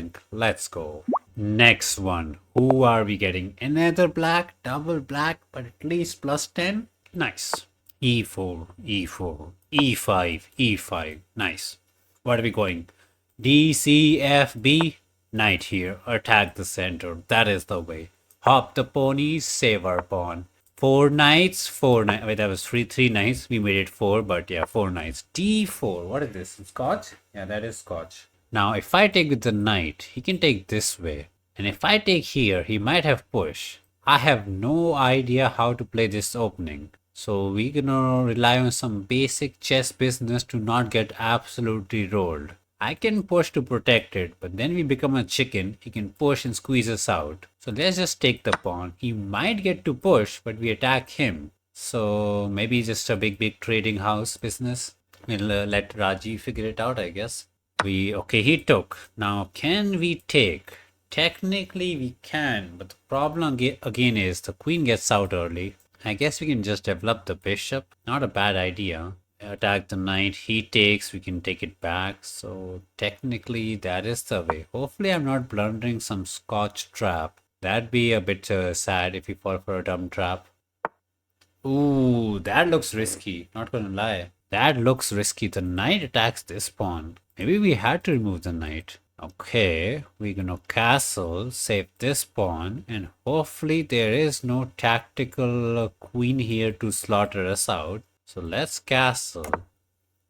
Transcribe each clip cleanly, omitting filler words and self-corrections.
blank. Let's go. Next one. Who are we getting? Another black, double black, but at least plus 10. Nice. E4, E4, E5, E5. Nice. What are we going? D, C, F, B. Knight here. Attack the center. That is the way. Hop the ponies, save our pawn. Four knights, four knights. Wait, that was three knights. We made it four, but yeah, four knights. D4. What is this? Scotch? Yeah, that is Scotch. Now, if I take with the knight, he can take this way. And if I take here, he might have push. I have no idea how to play this opening. So we're gonna rely on some basic chess business to not get absolutely rolled. I can push to protect it, but then we become a chicken. He can push and squeeze us out. So let's just take the pawn. He might get to push, but we attack him. So maybe just a big trading house business. We'll let Raji figure it out, I guess. Okay, he took. Now, can we take? Technically, we can, but the problem again is the queen gets out early. I guess we can just develop the bishop. Not a bad idea. Attack the knight, he takes, we can take it back. So technically that is the way. Hopefully I'm not blundering some Scotch trap. That'd be a bit sad if we fall for a dumb trap. Ooh, that looks risky. Not gonna lie. That looks risky. The knight attacks this pawn. Maybe we had to remove the knight. Okay, we're gonna castle, save this pawn, and hopefully there is no tactical queen here to slaughter us out. So let's castle.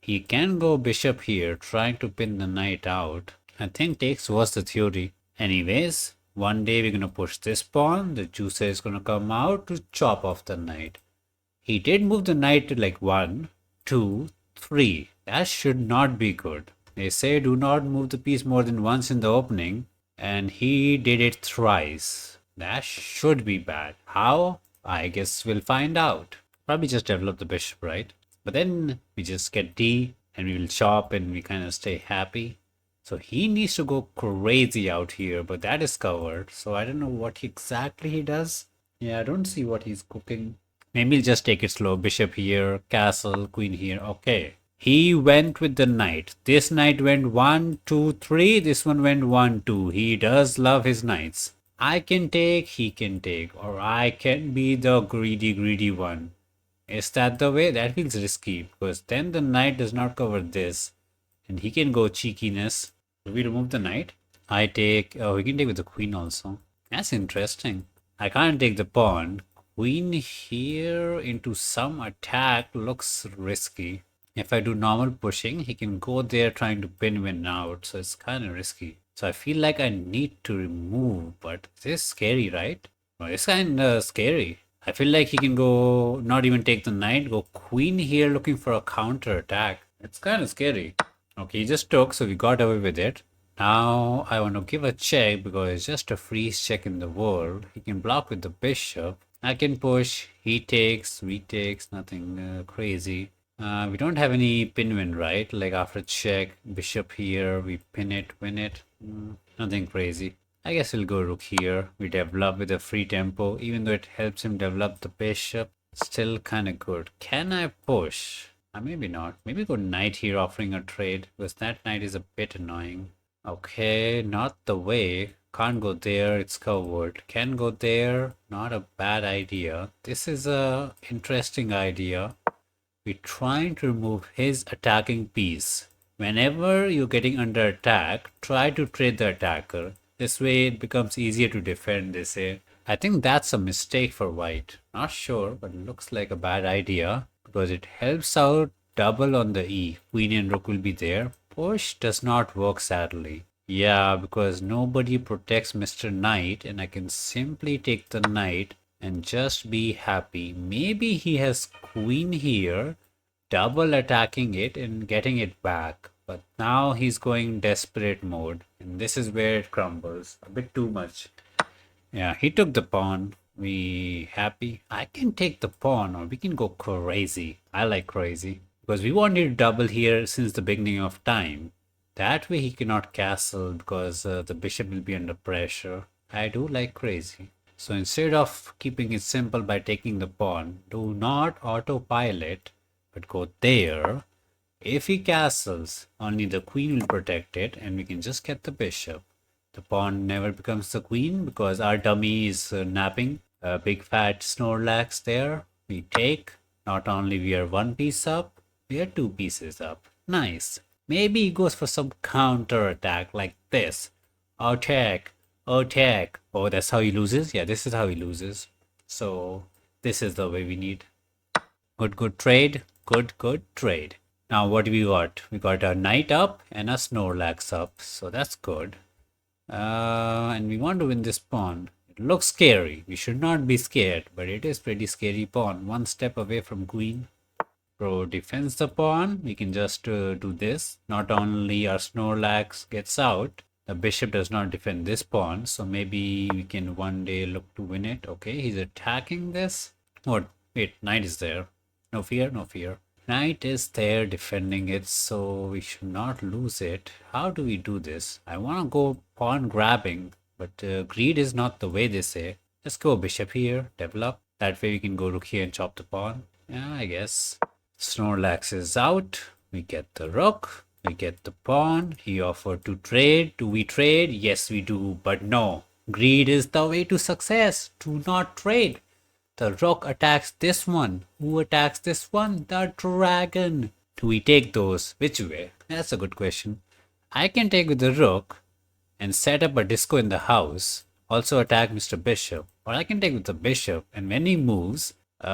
He can go bishop here, trying to pin the knight out. I think takes was the theory. Anyways, one day we're gonna push this pawn. The juicer is gonna come out to chop off the knight. He did move the knight to like 1, 2, 3. That should not be good. They say do not move the piece more than once in the opening. And he did it thrice. That should be bad. How? I guess we'll find out. Probably just develop the bishop, right? But then we just get D and we will chop and we kind of stay happy. So he needs to go crazy out here, but that is covered. So I don't know what exactly he does. Yeah, I don't see what he's cooking. Maybe he'll just take it slow. Bishop here, castle, queen here. Okay. He went with the knight. This knight went 1, 2, 3. This one went 1, 2. He does love his knights. I can take, he can take. Or I can be the greedy one. Is that the way? That feels risky because then the knight does not cover this and he can go cheekiness. Do we remove the knight? I take, oh, we can take with the queen also. That's interesting. I can't take the pawn. Queen here into some attack looks risky. If I do normal pushing, he can go there trying to pin win out. So it's kind of risky. So I feel like I need to remove, but this is scary, right? Well, it's kind of scary. I feel like he can go, not even take the knight, go queen here looking for a counter attack. It's kind of scary. Okay, he just took, so we got away with it. Now I want to give a check because it's just a freeze check in the world. He can block with the bishop. I can push, he takes, retakes, nothing crazy. We don't have any pin win, right? Like after check, bishop here, we pin it, win it. Nothing crazy. I guess we'll go rook here. We develop with a free tempo, even though it helps him develop the bishop. Still kind of good. Can I push? Maybe not. Maybe go knight here offering a trade because that knight is a bit annoying. Okay, not the way. Can't go there, it's covered. Can go there, not a bad idea. This is a interesting idea. We're trying to remove his attacking piece. Whenever you're getting under attack, try to trade the attacker. This way it becomes easier to defend, they say. I think that's a mistake for white. Not sure, but it looks like a bad idea because it helps out double on the E. Queen and rook will be there. Push does not work sadly. Yeah, because nobody protects Mr. Knight and I can simply take the knight and just be happy. Maybe he has queen here, double attacking it and getting it back. But now he's going desperate mode. And this is where it crumbles. A bit too much. Yeah, he took the pawn. We happy? I can take the pawn or we can go crazy. I like crazy. Because we wanted to double here since the beginning of time. That way he cannot castle because the bishop will be under pressure. I do like crazy. So instead of keeping it simple by taking the pawn, do not autopilot, but go there. If he castles, only the queen will protect it and we can just get the bishop. The pawn never becomes the queen because our dummy is napping. A big fat Snorlax there. We take. Not only we are one piece up, we are two pieces up. Nice. Maybe he goes for some counter attack like this. Attack. Attack. Oh, that's how he loses? Yeah, this is how he loses. So, this is the way we need. Good trade. Good trade. Now, what do we got? We got a knight up and a Snorlax up. So, that's good. And we want to win this pawn. It looks scary. We should not be scared, but it is pretty scary pawn. One step away from queen. Pro defends the pawn. We can just do this. Not only our Snorlax gets out, the bishop does not defend this pawn. So maybe we can one day look to win it. Okay, he's attacking this. What? Wait, knight is there. No fear, no fear. Knight is there defending it, so we should not lose it. How do we do this? I want to go pawn grabbing, but greed is not the way they say. Let's go bishop here, develop. That way we can go rook here and chop the pawn. Yeah, I guess. Snorlax is out. We get the rook. We get the pawn. He offered to trade. Do we trade? Yes, we do. But no. Greed is the way to success. Do not trade. The rook attacks this one. Who attacks this one? The dragon. Do we take those? Which way? That's a good question. I can take with the rook and set up a disco in the house. Also attack Mr. Bishop. Or I can take with the bishop, and when he moves,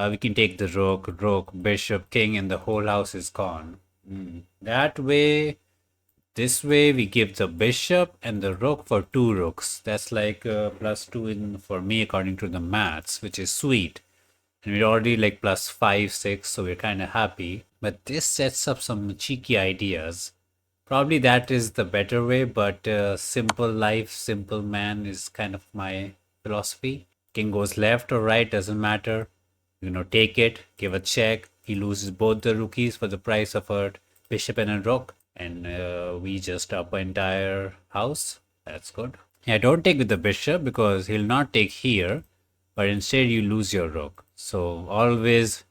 we can take the rook, bishop, king, and the whole house is gone. That way, this way we give the bishop and the rook for 2 rooks. That's like +2 for me according to the maths, which is sweet. And we're already like +5, 6, so we're kind of happy. But this sets up some cheeky ideas. Probably that is the better way, but simple life, simple man is kind of my philosophy. King goes left or right, doesn't matter. Take it, give a check. He loses both the rookies for the price of a bishop and a rook. And we just up an entire house. That's good. Yeah, don't take with the bishop because he'll not take here. But instead you lose your rook. So always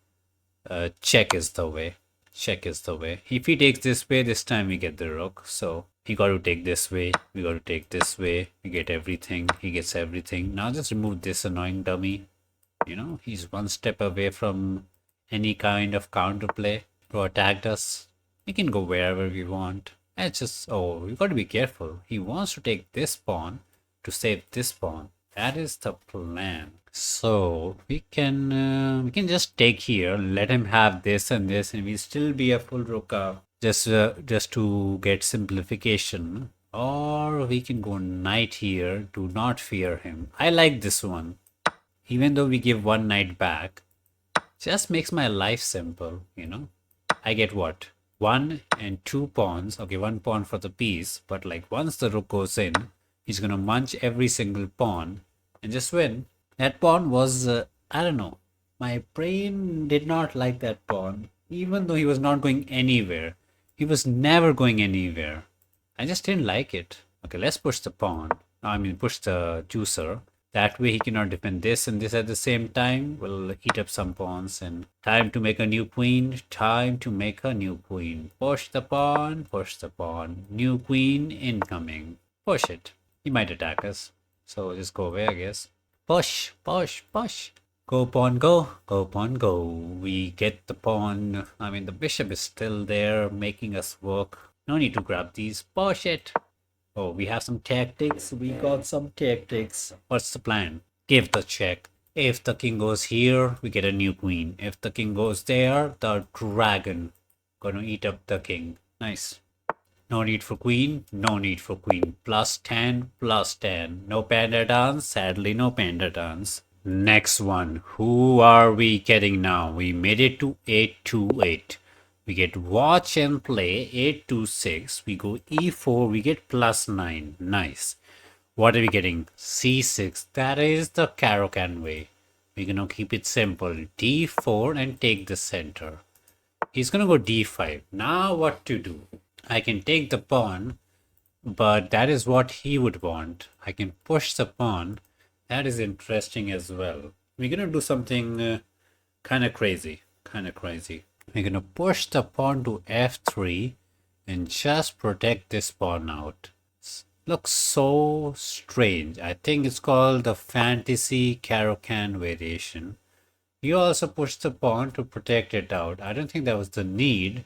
check is the way. Check is the way. If he takes this way, this time we get the rook. So he got to take this way. We got to take this way. We get everything. He gets everything. Now just remove this annoying dummy. He's one step away from any kind of counterplay. Who attacked us. We can go wherever we want. It's just, we got to be careful. He wants to take this pawn to save this pawn. That is the plan. So we can just take here, let him have this and this, and we still be a full rook up. Just to get simplification. Or we can go knight here. Do not fear him. I like this one. Even though we give one knight back, just makes my life simple, I get what? 1 and 2 pawns. Okay, 1 pawn for the piece. But like once the rook goes in, he's going to munch every single pawn and just win. That pawn was, I don't know. My brain did not like that pawn. Even though he was not going anywhere. He was never going anywhere. I just didn't like it. Okay, let's push the pawn. Push the juicer. That way he cannot defend this and this at the same time. We'll eat up some pawns and time to make a new queen. Time to make a new queen. Push the pawn. Push the pawn. New queen incoming. Push it. He might attack us. So just go away, I guess. Push. Push. Push. Go pawn go. Go pawn go. We get the pawn. The bishop is still there making us work. No need to grab these. Push it. Oh, we have some tactics. We got some tactics. What's the plan? Give the check. If the king goes here, we get a new queen. If the king goes there, the dragon gonna eat up the king. Nice. No need for queen. No need for queen. +10, +10. No panda dance. Sadly, no panda dance. Next one. Who are we getting now? We made it to 828. We get watch and play 826. We go e4. We get +9. Nice. What are we getting? c6. That is the Caro-Can way. We're gonna keep it simple. d4 and take the center. He's gonna go d5. Now what to do? I can take the pawn, but that is what he would want. I can push the pawn. That is interesting as well. We're gonna do something kind of crazy. We're gonna push the pawn to f3 and just protect this pawn out. looks so strange. I think it's called the Fantasy Caro-Can variation. He also pushed the pawn to protect it out. I don't think that was the need,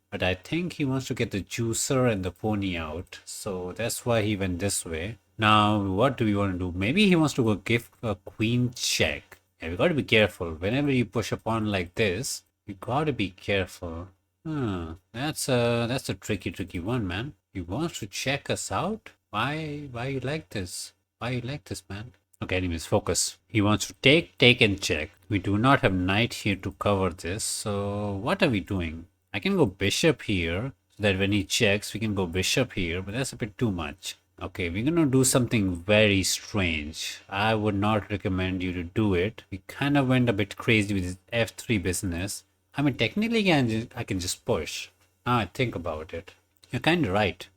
but I think he wants to get the juicer and the pony out. So that's why he went this way. Now, what do we want to do? Maybe he wants to go give a queen check. Yeah, we got to be careful. Whenever you push a pawn like this, you got to be careful. That's a tricky one, man. He wants to check us out? Why you like this? Why you like this, man? Okay, anyways, focus. He wants to take and check. We do not have knight here to cover this, so what are we doing? I can go bishop here, so that when he checks, we can go bishop here, but that's a bit too much. Okay, we're gonna do something very strange. I would not recommend you to do it. We kind of went a bit crazy with this f3 business. I mean, technically, I can just push. Now I think about it. You're kind of right.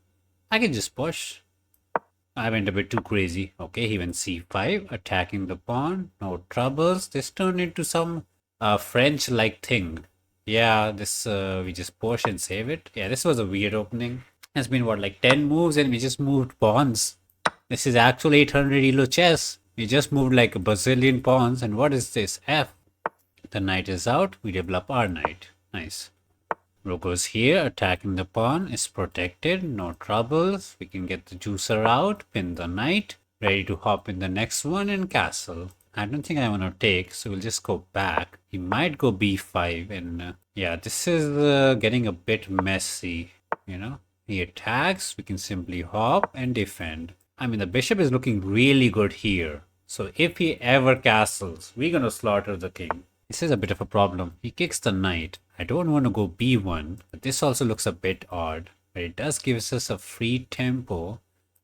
I can just push. I went a bit too crazy. Okay, he went c5, attacking the pawn. No troubles. This turned into some French-like thing. Yeah, this we just push and save it. Yeah, this was a weird opening. It's been what, like 10 moves and we just moved pawns. This is actually 800 elo chess. We just moved like a bazillion pawns. And what is this? F. The knight is out. We develop our knight. Nice. Rook goes here, attacking the pawn, is protected, no troubles. We can get the juicer out, pin the knight, ready to hop in the next one and castle. I don't think I want to take, so we'll just go back. He might go b5 and yeah, this is getting a bit messy, you know. He attacks, we can simply hop and defend. I mean, the bishop is looking really good here. So if he ever castles, we're gonna slaughter the king. This is a bit of a problem. He kicks the knight. I don't want to go b1, but this also looks a bit odd. But it does give us a free tempo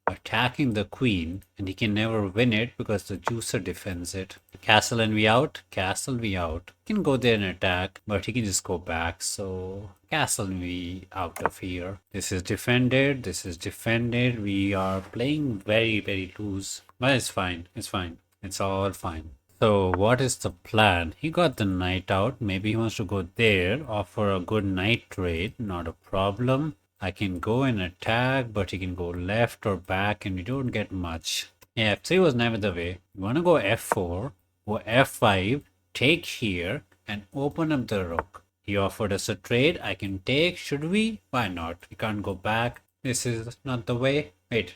attacking the queen, and he can never win it because the juicer defends it. Castle and we out, castle we out. He can go there and attack, but he can just go back. So castle and we out of here. This is defended, this is defended. We are playing very loose, but it's fine, it's fine. It's all fine. So what is the plan? He got the knight out. Maybe he wants to go there, offer a good knight trade. Not a problem. I can go and attack, but he can go left or back and we don't get much. Yeah, f3 was never the way. You want to go f4, go f5, take here and open up the rook. He offered us a trade. I can take. Should we? Why not? We can't go back. This is not the way. Wait.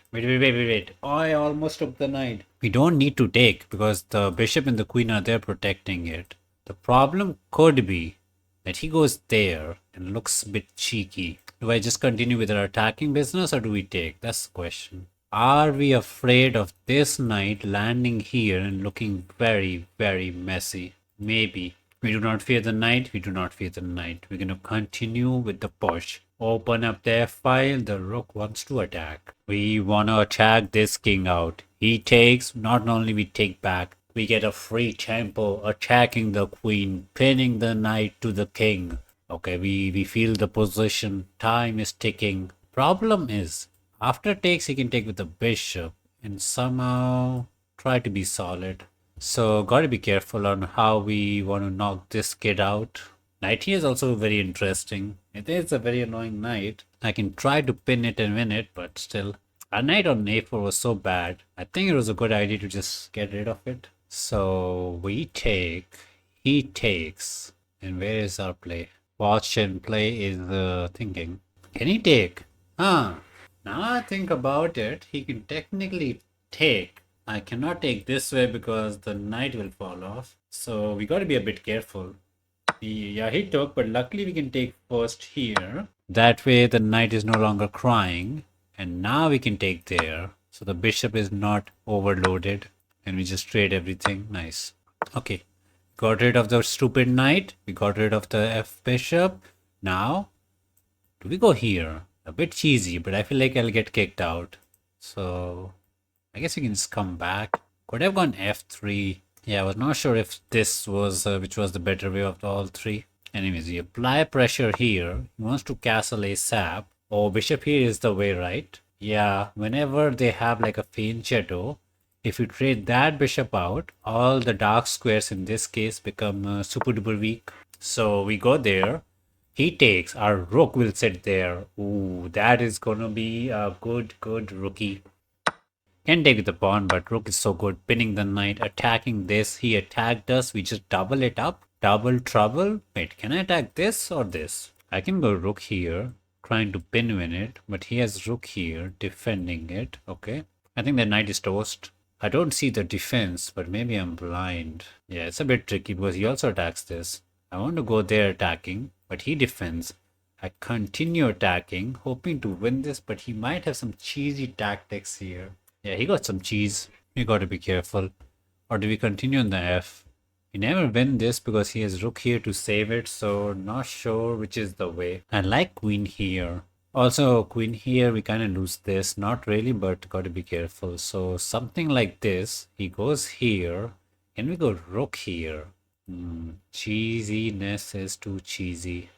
Oh, I almost took the knight. We don't need to take because the bishop and the queen are there protecting it. The problem could be that he goes there and looks a bit cheeky. Do I just continue with our attacking business or do we take? That's the question. Are we afraid of this knight landing here and looking very messy? Maybe. We do not fear the knight. We do not fear the knight. We're going to continue with the push. Open up the f-file. The rook wants to attack. We want to attack this king out. He takes. Not only we take back, we get a free tempo attacking the queen, pinning the knight to the king. Okay, we feel the position. Time is ticking. Problem is, after takes, he can take with the bishop and somehow try to be solid. So gotta be careful on how we want to knock this kid out. Knight here is also very interesting. It is a very annoying knight. I can try to pin it and win it, but still. Our knight on a4 was so bad. I think it was a good idea to just get rid of it. So we take, he takes, and where is our play? Watch and play is thinking. Can he take? Now I think about it, he can technically take. I cannot take this way because the knight will fall off. So we got to be a bit careful. Yeah, he took, but luckily we can take first here. That way the knight is no longer crying. And now we can take there. So the bishop is not overloaded. And we just trade everything. Nice. Okay. Got rid of the stupid knight. We got rid of the f bishop. Now, do we go here? A bit cheesy, but I feel like I'll get kicked out. So I guess we can just come back. Could have gone f3. Yeah, I was not sure if this was which was the better way of all three. Anyways, we apply pressure here. He wants to castle ASAP. Oh, bishop here is the way, right? Yeah, whenever they have like a fianchetto, if you trade that bishop out, all the dark squares in this case become super duper weak. So we go there. He takes. Our rook will sit there. Ooh, that is gonna be a good rookie. Can take the pawn, but rook is so good. Pinning the knight, attacking this. He attacked us. We just double it up. Double trouble. Wait, can I attack this or this? I can go rook here, trying to pin win it, but he has rook here, defending it. Okay. I think the knight is toast. I don't see the defense, but maybe I'm blind. Yeah, it's a bit tricky because he also attacks this. I want to go there attacking, but he defends. I continue attacking, hoping to win this, but he might have some cheesy tactics here. Yeah, he got some cheese. We got to be careful. Or do we continue on the F? We never win this because he has rook here to save it, so not sure which is the way. I like queen here. Also, queen here, we kind of lose this. Not really, but got to be careful. So something like this. He goes here. Can we go rook here? Cheesiness is too cheesy.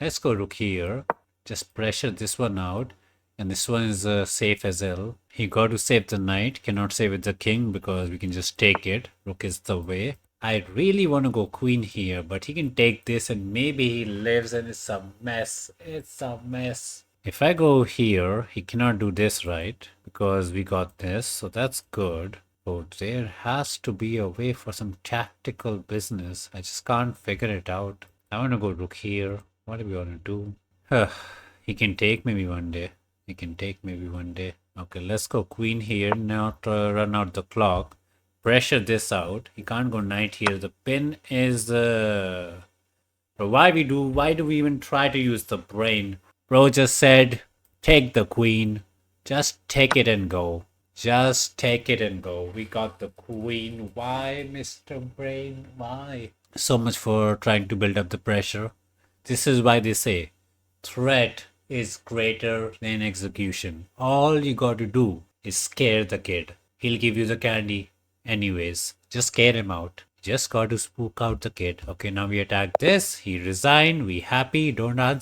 Let's go rook here. Just pressure this one out. And this one is safe as hell. He got to save the knight. Cannot save with the king because we can just take it. Rook is the way. I really want to go queen here, but he can take this and maybe he lives and it's a mess. It's a mess. If I go here, he cannot do this, right? Because we got this, so that's good. So there has to be a way for some tactical business. I just can't figure it out. I want to go rook here. What do we want to do? He can take maybe one day. He can take maybe one day. Okay, let's go queen here, not run out the clock. Pressure this out. He can't go knight here. The pin is why do we even try to use the brain? Bro just said, take the queen. Just take it and go. Just take it and go. We got the queen. Why, Mr. Brain? Why? So much for trying to build up the pressure. This is why they say, threat is greater than execution. All you got to do is scare the kid. He'll give you the candy anyways. Just scare him out. Just got to spook out the kid. Okay, now we attack this. He resigned. We happy. Don't